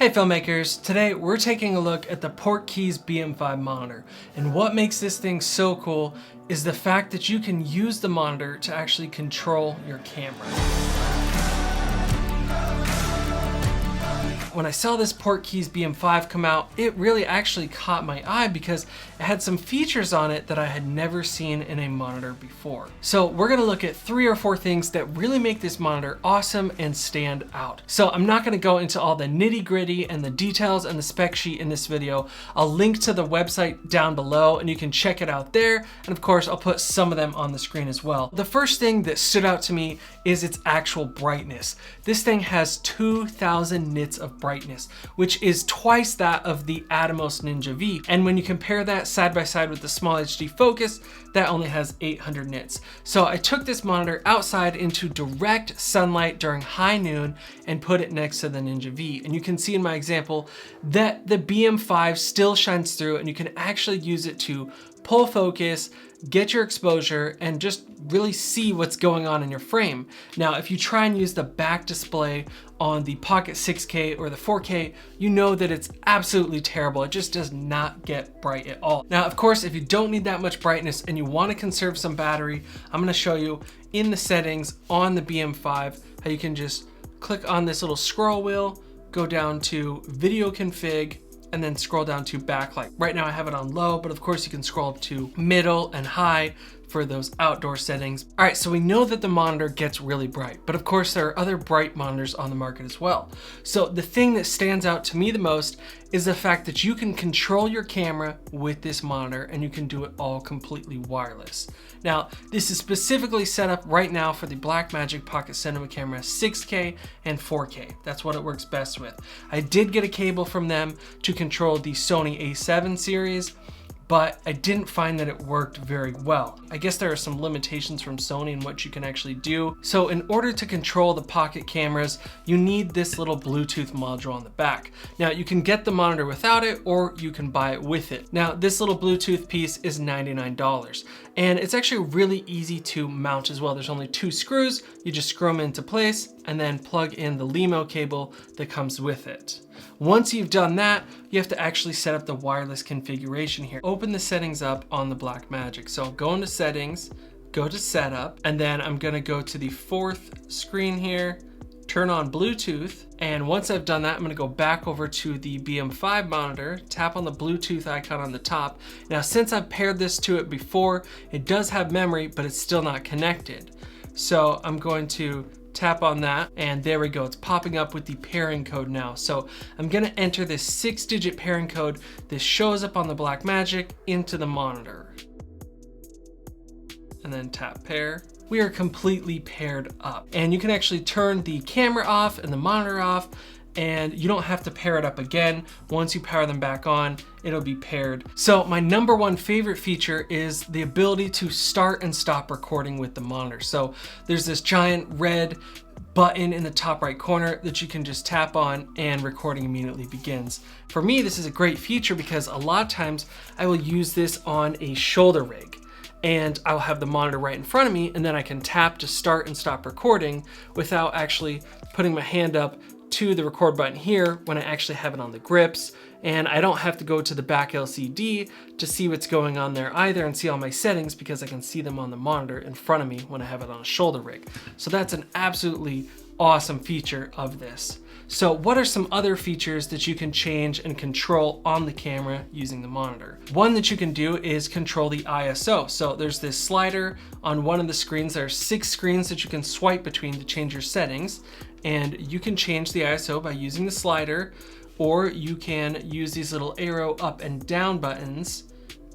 Hey filmmakers, today we're taking a look at the Portkeys BM5 monitor, and what makes this thing so cool is the fact that you can use the monitor to actually control your camera. When I saw this Portkeys BM5 come out, it really actually caught my eye because it had some features on it that I had never seen in a monitor before. So we're gonna look at 3 or 4 things that really make this monitor awesome and stand out. So I'm not gonna go into all the nitty gritty and the details and the spec sheet in this video. I'll link to the website down below and you can check it out there. And of course, I'll put some of them on the screen as well. The first thing that stood out to me is its actual brightness. This thing has 2000 nits of brightness, which is twice that of the Atomos Ninja V. And when you compare that side by side with the small HD focus, that only has 800 nits. So I took this monitor outside into direct sunlight during high noon and put it next to the Ninja V. And you can see in my example that the BM5 still shines through and you can actually use it to pull focus, get your exposure, and just really see what's going on in your frame. Now, if you try and use the back display on the Pocket 6K or the 4K, you know that it's absolutely terrible. It just does not get bright at all. Now, of course, if you don't need that much brightness and you want to conserve some battery, I'm going to show you in the settings on the BM5 how you can just click on this little scroll wheel, go down to video config, and then scroll down to backlight. Right now I have it on low, but of course you can scroll up to middle and high for those outdoor settings. All right, so we know that the monitor gets really bright, but of course there are other bright monitors on the market as well. So the thing that stands out to me the most is the fact that you can control your camera with this monitor and you can do it all completely wireless. Now, this is specifically set up right now for the Blackmagic Pocket Cinema Camera 6K and 4K. That's what it works best with. I did get a cable from them to control the Sony A7 series, but I didn't find that it worked very well. I guess there are some limitations from Sony in what you can actually do. So in order to control the Pocket cameras, you need this little Bluetooth module on the back. Now you can get the monitor without it or you can buy it with it. Now this little Bluetooth piece is $99 and it's actually really easy to mount as well. There's only 2 screws. You just screw them into place and then plug in the LEMO cable that comes with it. Once you've done that, you have to actually set up the wireless configuration here. Open the settings up on the Blackmagic. So go into settings, go to setup, and then I'm gonna go to the 4th screen here, turn on Bluetooth. And once I've done that, I'm gonna go back over to the BM5 monitor, tap on the Bluetooth icon on the top. Now, since I've paired this to it before, it does have memory, but it's still not connected. So I'm going to tap on that and there we go. It's popping up with the pairing code now. So I'm gonna enter this 6-digit pairing code. This shows up on the Blackmagic into the monitor. And then tap pair. We are completely paired up. And you can actually turn the camera off and the monitor off, and you don't have to pair it up again. Once you power them back on, it'll be paired. So my #1 favorite feature is the ability to start and stop recording with the monitor. So there's this giant red button in the top right corner that you can just tap on and recording immediately begins. For me, this is a great feature because a lot of times I will use this on a shoulder rig and I'll have the monitor right in front of me and then I can tap to start and stop recording without actually putting my hand up to the record button here when I actually have it on the grips, and I don't have to go to the back LCD to see what's going on there either and see all my settings because I can see them on the monitor in front of me when I have it on a shoulder rig. So that's an absolutely awesome feature of this. So what are some other features that you can change and control on the camera using the monitor? One that you can do is control the ISO. So there's this slider on one of the screens. There are 6 screens that you can swipe between to change your settings. And you can change the ISO by using the slider, or you can use these little arrow up and down buttons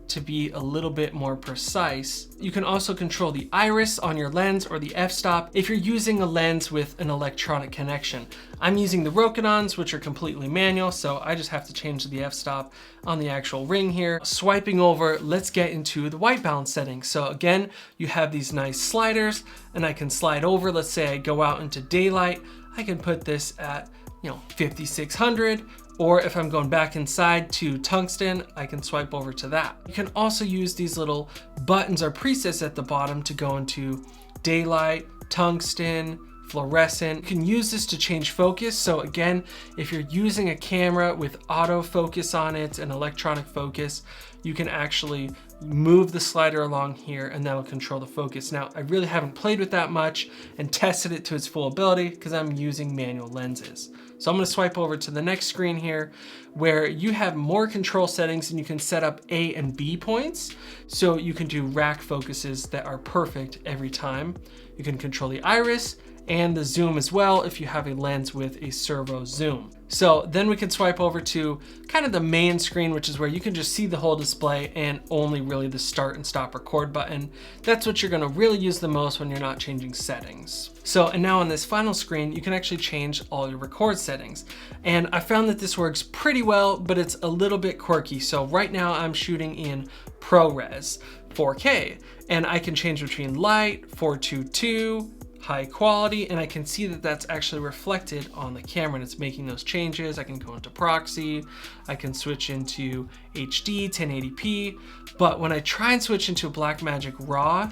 to be a little bit more precise. You can also control the iris on your lens or the f-stop if you're using a lens with an electronic connection. I'm using the Rokinons, which are completely manual, so I just have to change the f-stop on the actual ring here. Swiping over, let's get into the white balance settings. So again, you have these nice sliders and I can slide over. Let's say I go out into daylight, I can put this at 5600, or if I'm going back inside to tungsten, I can swipe over to that. You can also use these little buttons or presets at the bottom to go into daylight, tungsten, fluorescent. You can use this to change focus. So again, if you're using a camera with autofocus on it and electronic focus, you can actually move the slider along here and that'll control the focus. Now, I really haven't played with that much and tested it to its full ability because I'm using manual lenses. So I'm gonna swipe over to the next screen here where you have more control settings and you can set up A and B points. So you can do rack focuses that are perfect every time. You can control the iris and the zoom as well if you have a lens with a servo zoom. So then we can swipe over to kind of the main screen, which is where you can just see the whole display and only really the start and stop record button. That's what you're gonna really use the most when you're not changing settings. So, and now on this final screen, you can actually change all your record settings. And I found that this works pretty well, but it's a little bit quirky. So right now I'm shooting in ProRes 4K, and I can change between light, 422, high quality, and I can see that that's actually reflected on the camera and it's making those changes. I can go into proxy, I can switch into HD, 1080p, but when I try and switch into Blackmagic RAW,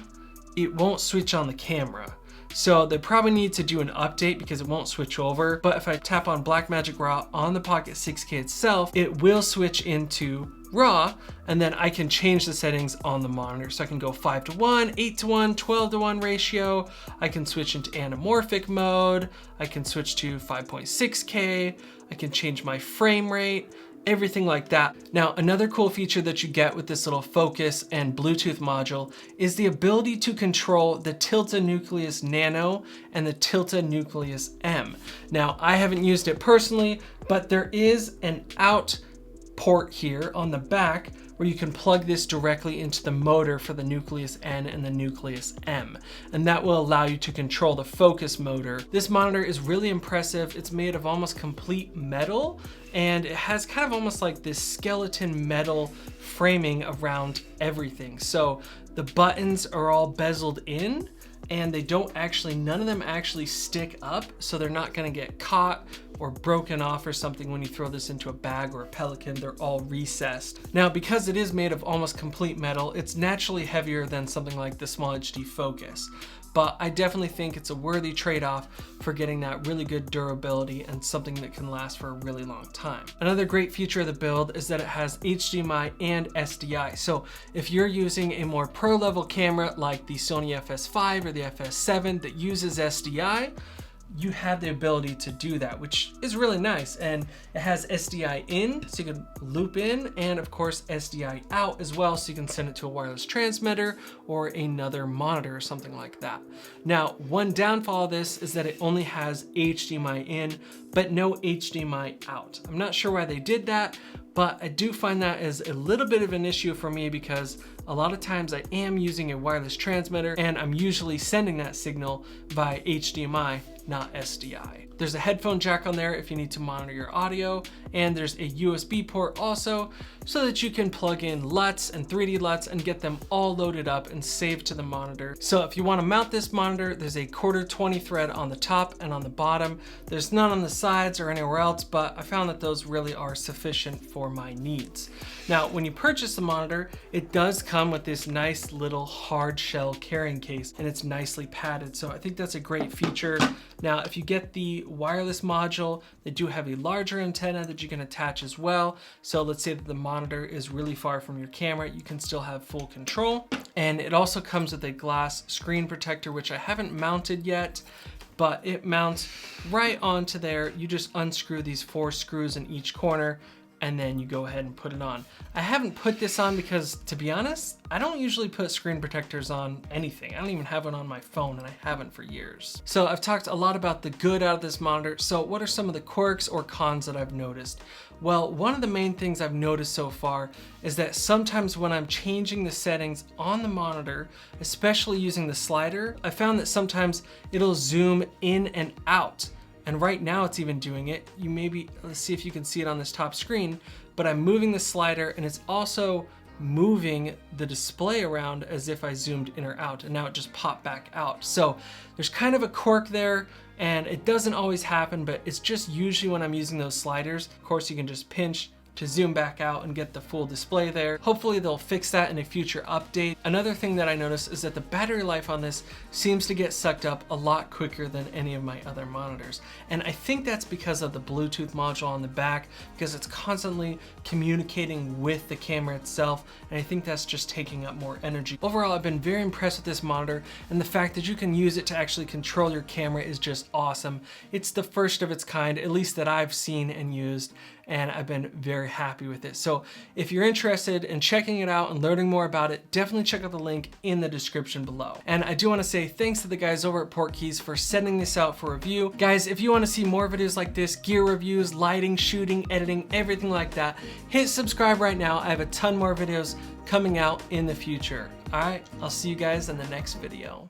it won't switch on the camera. So they probably need to do an update because it won't switch over. But if I tap on Blackmagic RAW on the Pocket 6K itself, it will switch into RAW, and then I can change the settings on the monitor. So I can go 5:1, 8:1, 12:1 ratio. I can switch into anamorphic mode. I can switch to 5.6K. I can change my frame rate, everything like that. Now, another cool feature that you get with this little focus and Bluetooth module is the ability to control the Tilta Nucleus Nano and the Tilta Nucleus M. Now, I haven't used it personally, but there is an out port here on the back where you can plug this directly into the motor for the Nucleus N and the Nucleus M, and that will allow you to control the focus motor. This monitor is really impressive. It's made of almost complete metal, and it has kind of almost like this skeleton metal framing around everything. So the buttons are all bezeled in, and they don't actually, none of them actually stick up, so they're not gonna get caught or broken off or something when you throw this into a bag or a Pelican. They're all recessed. Now, because it is made of almost complete metal, it's naturally heavier than something like the Small HD Focus. But I definitely think it's a worthy trade-off for getting that really good durability and something that can last for a really long time. Another great feature of the build is that it has HDMI and SDI. So if you're using a more pro level camera like the Sony FS5 or the FS7 that uses SDI, you have the ability to do that, which is really nice. And it has SDI in, so you can loop in, and of course SDI out as well, so you can send it to a wireless transmitter or another monitor or something like that. Now, one downfall of this is that it only has HDMI in, but no HDMI out. I'm not sure why they did that, but I do find that is a little bit of an issue for me because a lot of times I am using a wireless transmitter and I'm usually sending that signal by HDMI, not SDI. There's a headphone jack on there if you need to monitor your audio, and there's a USB port also so that you can plug in LUTs and 3D LUTs and get them all loaded up and saved to the monitor. So if you want to mount this monitor, there's a 1/4 thread on the top and on the bottom. There's none on the sides or anywhere else, but I found that those really are sufficient for my needs. Now, when you purchase the monitor, it does come with this nice little hard shell carrying case, and it's nicely padded. So I think that's a great feature. Now, if you get the wireless module, they do have a larger antenna that you can attach as well. So let's say that the monitor is really far from your camera, you can still have full control. And it also comes with a glass screen protector, which I haven't mounted yet, but it mounts right onto there. You just unscrew these 4 screws in each corner, and then you go ahead and put it on. I haven't put this on because, to be honest, I don't usually put screen protectors on anything. I don't even have it on my phone, and I haven't for years. So I've talked a lot about the good out of this monitor. So what are some of the quirks or cons that I've noticed? Well, one of the main things I've noticed so far is that sometimes when I'm changing the settings on the monitor, especially using the slider, I found that sometimes it'll zoom in and out. And right now it's even doing it. Let's see if you can see it on this top screen, but I'm moving the slider and it's also moving the display around as if I zoomed in or out, and now it just popped back out. So there's kind of a quirk there, and it doesn't always happen, but it's just usually when I'm using those sliders. Of course, you can just pinch to zoom back out and get the full display there. Hopefully they'll fix that in a future update. Another thing that I noticed is that the battery life on this seems to get sucked up a lot quicker than any of my other monitors. And I think that's because of the Bluetooth module on the back, because it's constantly communicating with the camera itself, and I think that's just taking up more energy. Overall, I've been very impressed with this monitor, and the fact that you can use it to actually control your camera is just awesome. It's the first of its kind, at least that I've seen and used, and I've been very happy with it. So if you're interested in checking it out and learning more about it, definitely check out the link in the description below. And I do want to say thanks to the guys over at Portkeys for sending this out for review. Guys, if you want to see more videos like this, gear reviews, lighting, shooting, editing, everything like that, hit subscribe right now. I have a ton more videos coming out in the future. All right, I'll see you guys in the next video.